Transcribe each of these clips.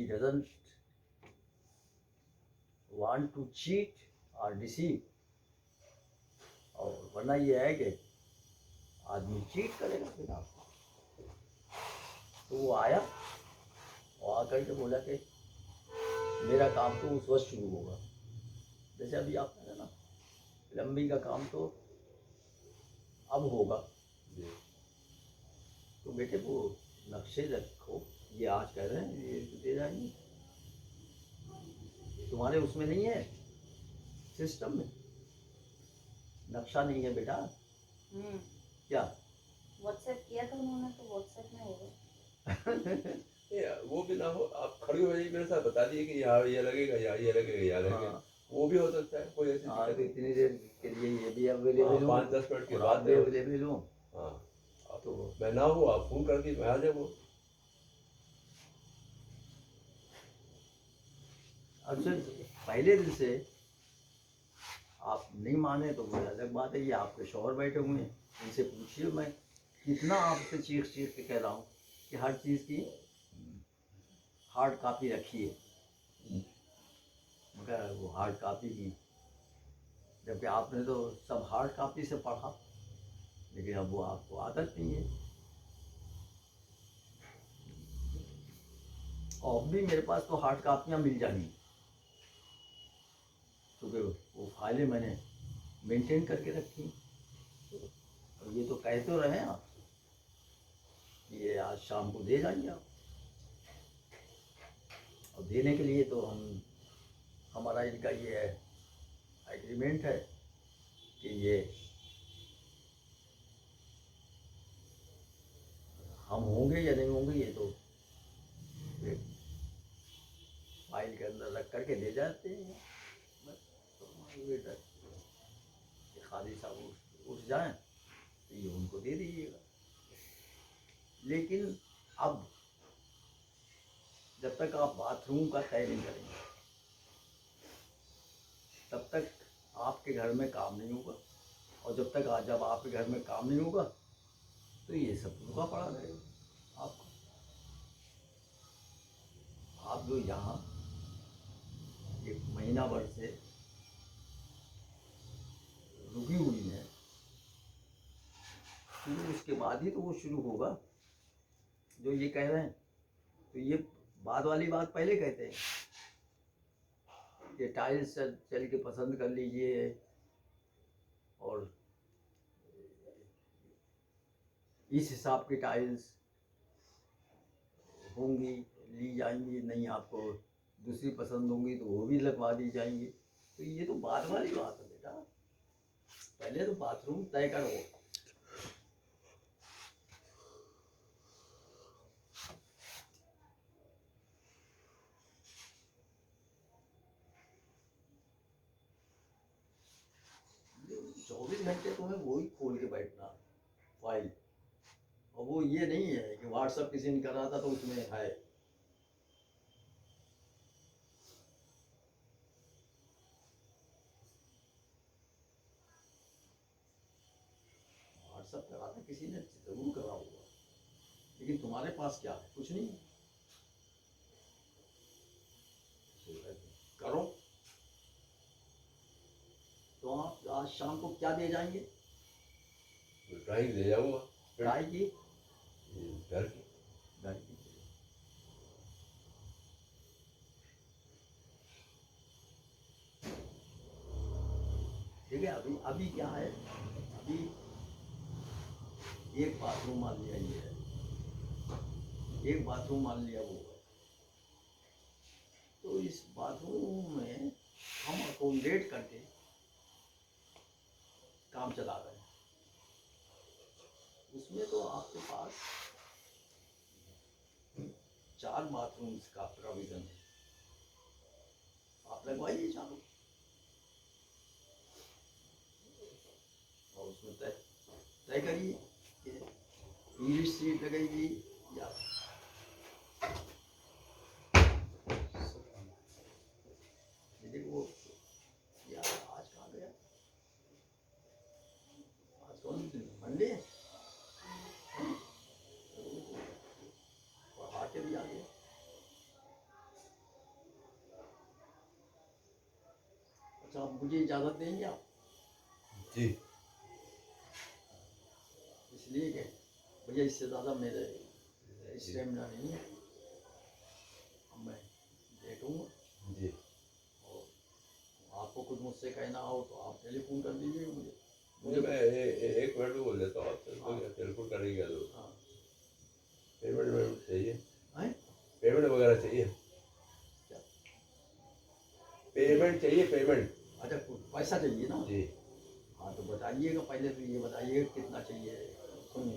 He doesn't want to cheat or deceive. और वरना ये है कि आदमी चीट करेगा फिर आपको। तो वो आया और आकर के बोला कि मेरा काम तो उस वक्त शुरू होगा, जैसे अभी आपने कहा ना प्लम्बिंग का काम तो अब होगा। तो बेटे वो नक्शे रखो, ये आज कह रहे हैं ये दे जाएंगे, तुम्हारे उसमें नहीं है सिस्टम में, नक्शा नहीं है बेटा। क्या व्हाट्सएप किया था उन्होंने, तो व्हाट्सएप में होगा। वो भी ना हो, आप खड़ी हो जाइए मेरे साथ, बता दिए कि यहाँ ये लगेगा, यहाँ ये लगेगा, यहाँ लगेगा। हाँ। वो भी हो सकता है, कोई ऐसी हाँ, दिक्कत तो नहीं। इतनी देर के लिए ये भी अवेलेबल हो, 5-10 मिनट के और बाद आप भी अवेलेबल हो। हाँ, आप तो मैं ना हो, आप फोन कर दिए, मैं आ जाऊँगा। अच्छा, पहले दिन से आप नहीं माने तो वो अलग बात है, ये आपके शौहर बैठे हुए हैं, इनसे पूछिए। मैं कितना आपसे चीख चीख के कह रहा हूँ कि हर चीज़ की हार्ड कापी रखिए, मगर वो हार्ड कापी की, जबकि आपने तो सब हार्ड कापी से पढ़ा, लेकिन अब वो आपको आदत नहीं है। और अब भी मेरे पास तो हार्ड कापियाँ मिल जाएंगी, क्योंकि वो फाइलें मैंने मेंटेन करके रखी। और ये तो कह तो रहे हैं आप कि ये आज शाम को दे जाएंगे आप, और देने के लिए तो हमारा इनका ये एग्रीमेंट है कि ये हम होंगे या नहीं होंगे, ये तो एक फाइल के अंदर रख करके दे जाते हैं। बस तो हमारे बेटा कि खाली साहब उठ जाएं तो ये उनको दे दीजिएगा। लेकिन अब जब तक आप बाथरूम का तय नहीं करेंगे, तब तक आपके घर में काम नहीं होगा, और जब आपके घर में काम नहीं होगा तो ये सब रुका पड़ा रहेगा आपको। आप जो यहाँ एक महीना भर से रुकी हुई है, तो उसके बाद ही तो वो शुरू होगा जो ये कह रहे हैं। तो ये बाद वाली बात पहले कहते हैं कि टाइल्स चल के पसंद कर लीजिए, और इस हिसाब की टाइल्स होंगी, ली जाएंगी, नहीं आपको दूसरी पसंद होंगी तो वो भी लगवा दी जाएंगी। तो ये तो बाद वाली बात है बेटा, पहले तो बाथरूम तय करो। चौबीस घंटे तुम्हें वही खोल के बैठना फाइल, और वो ये नहीं है कि व्हाट्सएप किसी ने करा था तो उसमें है। व्हाट्सएप करा था किसी ने, जरूर करा होगा, लेकिन तुम्हारे पास क्या है? कुछ नहीं। करो। तो आप आज शाम को क्या दे जाएंगे? ड्राइंग ले जाऊँगा राय की घर की। घर की। ठीक है, अभी अभी क्या है, अभी एक बाथरूम मान लिया, ये है एक बाथरूम मान लिया वो है, तो इस बाथरूम में हम अकोमोडेट करके काम चला रहे हैं। उसमें तो आपके पास 4 बाथरूम्स का प्रोविजन है, आप लगवाइए चारों, और उसमें तय करिए कि इंग्लिश सीट लगेगी या वो, यार आज कहाँ गया, आज कौन दिन, मंडे है, पढ़ा के भी आ गया। अच्छा, मुझे इजाज़त देंगे आप? जी इसलिए कि भैया इससे ज़्यादा मेरे स्टेमिना नहीं है, अब मैं बैठूँगा। जी और आपको कुछ मुझसे कहना हो तो आप टेलीफोन कर दीजिएगा मुझे। मुझे मैं एक मिनट में बोल देता हूँ आपसे, तो टेलीफोन करने की क्या जरूरत है? हाँ। पेमेंट वेमेंट चाहिए? हैं? पेमेंट वगैरह चाहिए? क्या? पेमेंट चाहिए, पेमेंट? अच्छा, कुछ पैसा चाहिए ना? जी हाँ तो बताइएगा, पहले तो ये बताइएगा कितना चाहिए। सुन,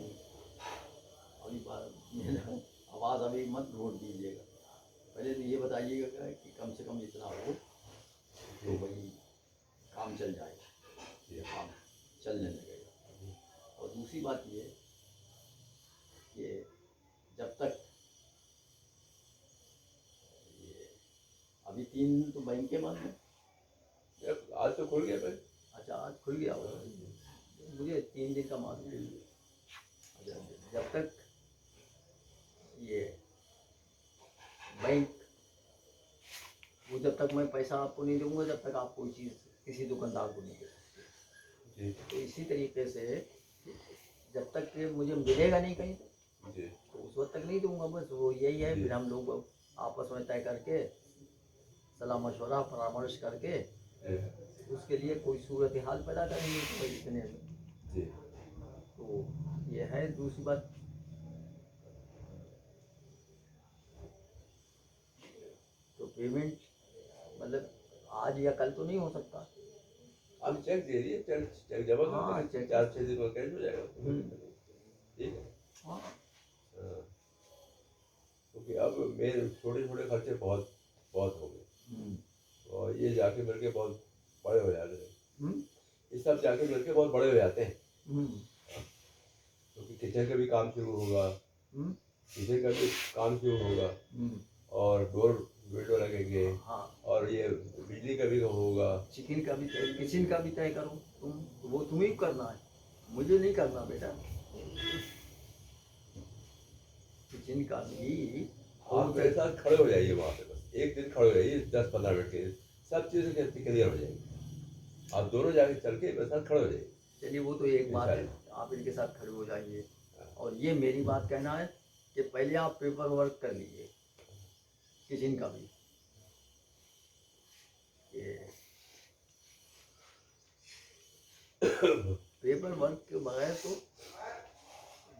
अभी बात मेरा आवाज़ अभी मत रोक दीजिएगा, पहले तो ये बताइएगा कि कम से कम इतना हो तो भाई काम चल जाएगा, ये काम चलने लगेगा। और दूसरी बात ये कि जब तक ये अभी 3 दिन तो बैंक के बंद हैं। आज तो खुल गया भाई। अच्छा, आज खुल गया होगा, मुझे 3 दिन का मालूम है। अच्छा, जब तक ये बैंक, वो जब तक मैं पैसा आपको नहीं दूंगा जब तक आप कोई चीज़ किसी दुकानदार को नहीं दे सकते। जी तो इसी तरीके से जब तक ये मुझे मिलेगा नहीं कहीं जी तो उस वक्त तक नहीं दूंगा। बस वो यही है, जी। फिर हम लोग आपस में तय करके सलाह मशवरा परामर्श करके जी उसके लिए कोई सूरत हाल पैदा करेंगे कि भाई इतने में। जी तो ये है। दूसरी बात, तो पेमेंट मतलब आज या कल तो नहीं हो सकता। आप चेक दे दिए, चेक चेक जमा कर हाँ, देंगे, चेक। 4-6 दिन में कैश हो जाएगा। ठीक है। हाँ। हाँ, क्योंकि अब मेरे छोटे छोटे खर्चे बहुत बहुत हो गए, और ये जाके मिलके बहुत बड़े हो जाते हैं। ये सब जाके मिलके बहुत बड़े हो जाते हैं, क्योंकि किचन का भी काम शुरू होगा, किचन का भी काम शुरू होगा, और डोर विंडो लगेंगे, हाँ, और ये बिजली का भी होगा। चिकन का भी तय, किचन का भी तय करो तुम, वो तुम्हें ही करना है, मुझे नहीं करना बेटा। किचन का भी आप मेरे साथ खड़े हो जाइए वहाँ पे, बस एक दिन खड़े हो जाइए, 10-15 मिनट के, सब चीज़ें क्लियर हो जाएगी। आप दोनों जाके चल के मेरे साथ खड़े हो जाइए। चलिए, वो तो एक बात है, आप इनके साथ खड़े हो जाइए। और ये मेरी बात कहना है कि पहले आप पेपर वर्क कर लीजिए किचन का भी। ये पेपर वर्क के बगैर तो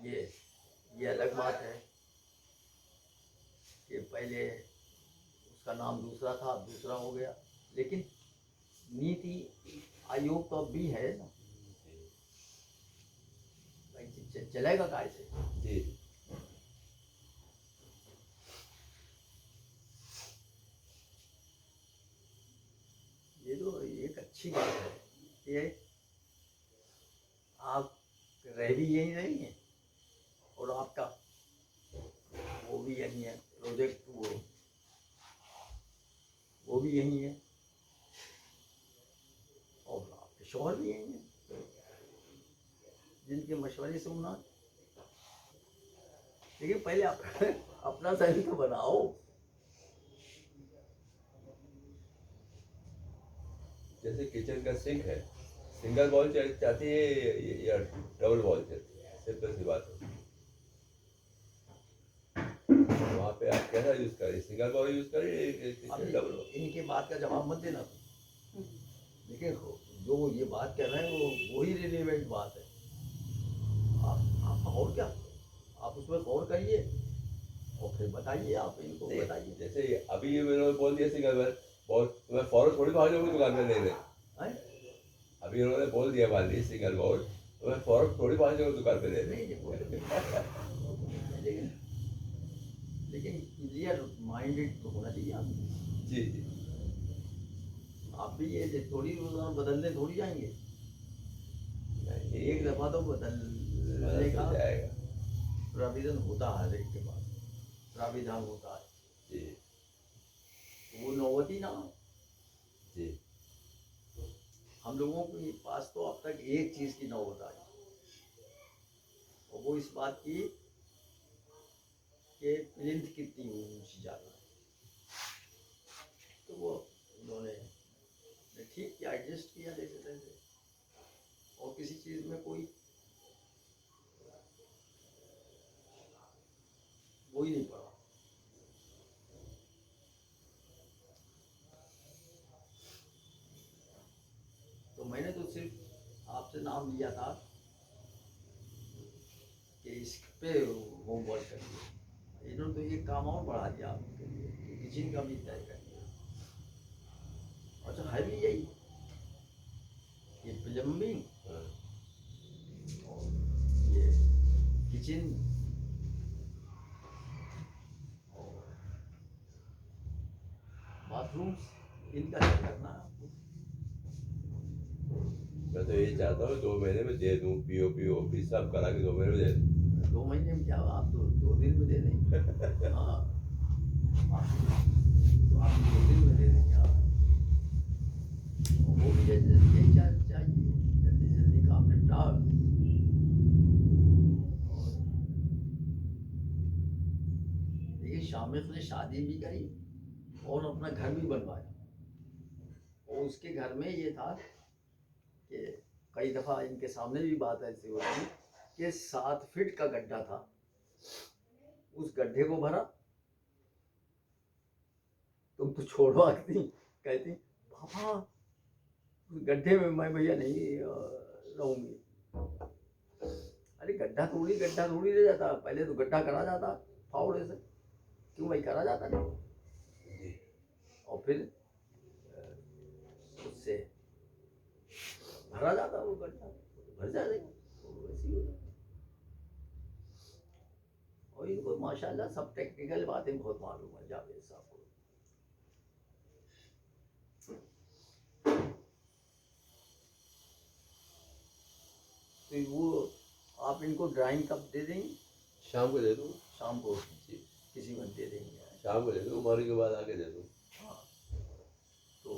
ये अलग बात है कि पहले उसका नाम दूसरा था, अब दूसरा हो गया, लेकिन नीति आयोग का भी है ना भाई, चलेगा कैसे? जी ये तो एक अच्छी बात है कि आप रह भी यहीं रही हैं और आपका वो भी यहीं है, प्रोजेक्ट वो भी यहीं है, और आपके शौहर भी यहीं हैं जिनके मशवरे से होना। लेकिन पहले आप अपना शरीर तो बनाओ। जैसे किचन का सिंक है, सिंगल वॉल चाहती है या डबल वॉल चाहती है, सिंपल सी बात है। वहाँ पे आप कैसा यूज करें, सिंगल वॉल यूज करें या अभी डबल वॉल? इनके बात का जवाब मत देना तुम, लेकिन जो ये बात कर रहे हैं वो वही रिलेवेंट बात है। आप और क्या, आप उसमें गौर करिए और फिर बताइए, आप इनको बताइए। जैसे अभी मैंने बोल दिया सिंगल वॉल, बहुत मैं फौरन थोड़ी भाग जाऊंगी दुकान पे लेने। हैं? अभी उन्होंने बोल दिया मान ली सिंगल वॉल, तो मैं फौरन थोड़ी भाग जाऊंगा दुकान पे लेने। नहीं, वो तो नहीं। लेकिन क्लियर माइंडेड तो होना चाहिए आप। जी जी आप भी ये थोड़ी रोजाना बदलने थोड़ी जाएंगे, नहीं, एक दफा तो बदलने बदल का तो जाएगा। प्राविधान होता है, हर एक के पास प्राविधान होता है, जी वो नौबती ना हो। जी हम लोगों के पास तो अब तक एक चीज की नौबत आई, और वो इस बात की कि प्लिंथ कितनी ऊंची जा रही है। तो वो उन्होंने ठीक किया काम लिया था कि इस पे होमवर्क करिए, इन्होंने तो ये काम और बढ़ा दिया आपके लिए कि किचन का भी तय कर दिया। अच्छा है भी यही, ये प्लम्बिंग हाँ, और ये किचन और बाथरूम, इनका क्या करना है आपको? मैं तो यही चाहता हूँ 2 महीने में दे दूँ, पीओपी ओपी सब करा के 2 महीने में दे दूँ। 2 महीने में क्या, आप तो 2 दिन में दे देंगे। हाँ, तो आप 2 दिन में दे देंगे आप। और वो भी यही चाहिए, जल्दी से जल्दी काम निपटा। और देखिए शामिल ने शादी भी करी और अपना घर भी बनवाया, और उसके घर में ये था कि कई दफ़ा इनके सामने भी बात ऐसी होती कि 7 फीट का गड्ढा था, उस गड्ढे को भरा, तुम तो छोड़वाती, कहती पापा उस गड्ढे में मैं भैया नहीं रहूंगी। अरे गड्ढा थोड़ी रह जाता, पहले तो गड्ढा करा जाता फावड़े से, क्यों भाई करा जाता नहीं, और फिर उससे भरा जाता वो गड्ढा, भर जाएगा तो वैसे ही हो जाता। और इनको माशाल्लाह सब टेक्निकल बातें बहुत मालूम है जावेद साहब को। तो वो आप इनको ड्राइंग कब दे देंगे? शाम को दे दूँ। शाम को जी, किसी को दे देंगे। शाम को दे दूँ, मॉर्निंग के बाद आके दे दूँ। हाँ, तो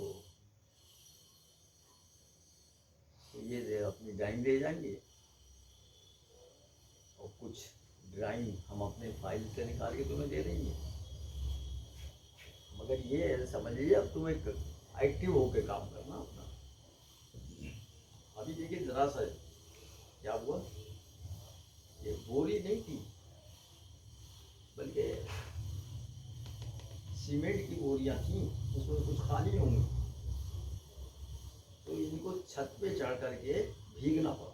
ये अपनी ड्राइंग ले जाएंगे और कुछ ड्राइंग हम अपने फाइल से निकाल के तुम्हें दे देंगे। मगर ये समझ लीजिए अब तुम्हें एक्टिव होकर काम करना अपना। अभी देखिए जरा सा क्या हुआ, ये बोरी नहीं थी बल्कि सीमेंट की बोरियां थी, उसमें कुछ खाली होंगी, तो इनको छत पे चढ़ करके भीगना पड़ा।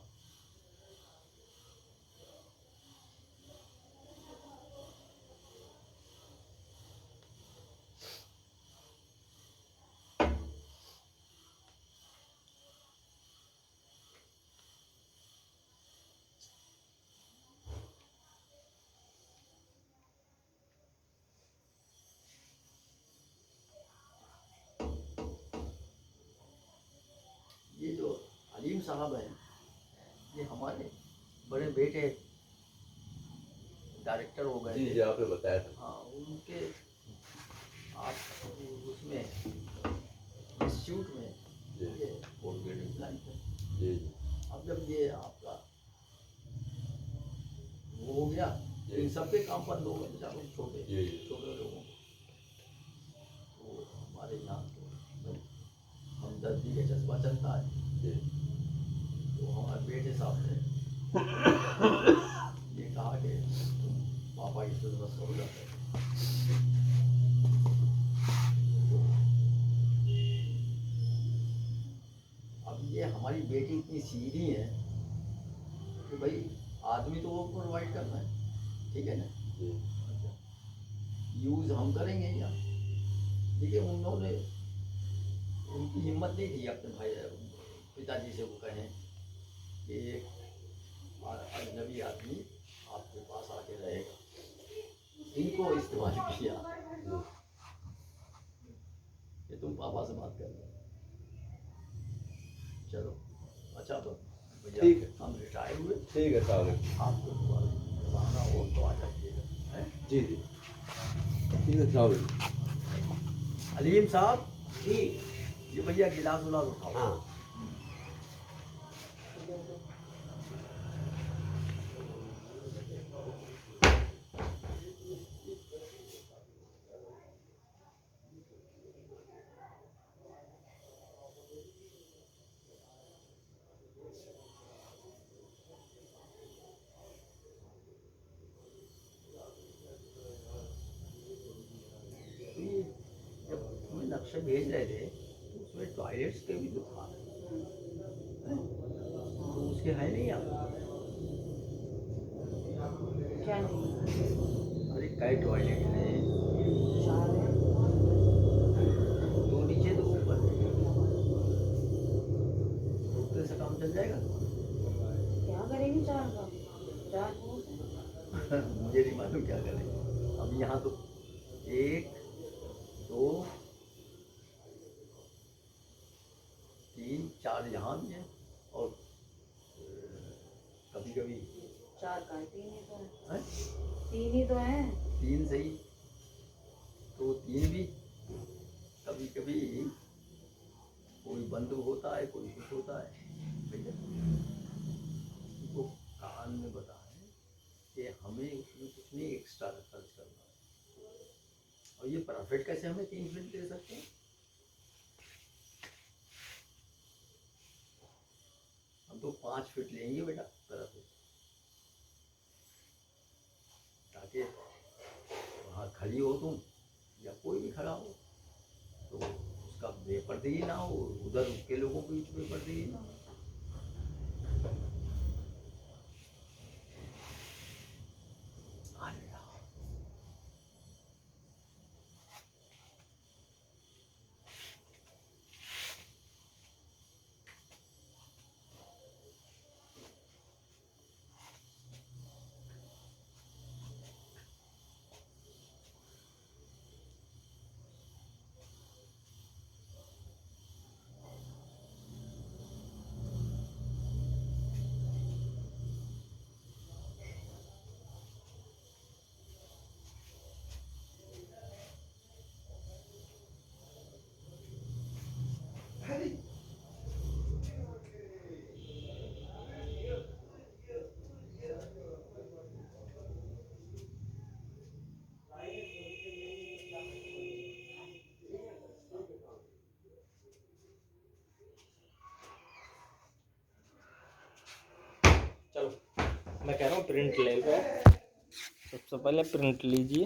ये जो अलीम साहब हैं, ये हमारे बड़े बेटे डायरेक्टर हो गए जी थे। जी, आपने बताया था। हाँ, उनके आप उसमें इंस्टीट्यूट में जी ये कोलगेट इम्प्लांट थे। जी जी अब जब ये आपका वो हो गया, तो इन सब पे काम बंद हो गए बेचारों छोटे जी जी छोटे लोगों को। तो हमारे यहाँ तो हमदर्दी का जज्बा चलता है, जी। तो हमारे बेटे साहब ने ये कहा कि तुम पापा की जरूरत हो जाता है। अब ये हमारी बेटी इतनी सीधी है कि भाई आदमी तो वो प्रोवाइड करना है, ठीक है ना, जी यूज़ हम करेंगे या। देखिए उन्होंने, उनकी हिम्मत नहीं थी अपने भाई पिताजी से वो कहें कि एक अजनबी आदमी आपके पास आके रहेगा, इनको इस्तेमाल किया कि तुम पापा से बात कर लो। चलो अच्छा, तो भैया ठीक है। हम रिटायर हुए, ठीक है साहब। आपको बहाना हो तो आ जाइएगा, हैं? जी जी ठीक है साहब। अलीम साहब जी, ये भैया गिलास उलास उठाओ। हाँ तो ये जब तुम्हें नक्शे भेज रहे थे तो उसमें टॉयलेट्स के भी तो था, हैं? तो उसके है नहीं आप? क्या नहीं? अरे कई टॉयलेट है, 4 है। 2 नीचे 2 ऊपर, रुकने से काम चल जाएगा। क्या करेंगे 4 का? 4 बहुत है। मुझे नहीं मालूम क्या करें। अब यहाँ तो 1 2 3 4 यहाँ भी है, और कभी कभी 4 का है, 3 ही तो है। है 3 ही तो है। 3 सही, तो 3 भी कभी कभी कोई बंद होता है, कोई कुछ होता है। भैया उनको कान में बता है कि हमें उसमें कुछ नहीं एक्स्ट्रा खर्च करना है, और ये प्रॉफिट कैसे हमें 3 फीट दे सकते हैं? हम तो 5 फीट लेंगे बेटा प्रॉफिट, ताकि वहाँ खड़ी हो तुम या कोई भी खड़ा हो तो उसका बेपर्दगी ना हो, उधर के लोगों को भी बेपर्दगी ना हो। अरे यार, चलो मैं कह रहा हूँ प्रिंट ले लो, सबसे पहले प्रिंट लीजिए।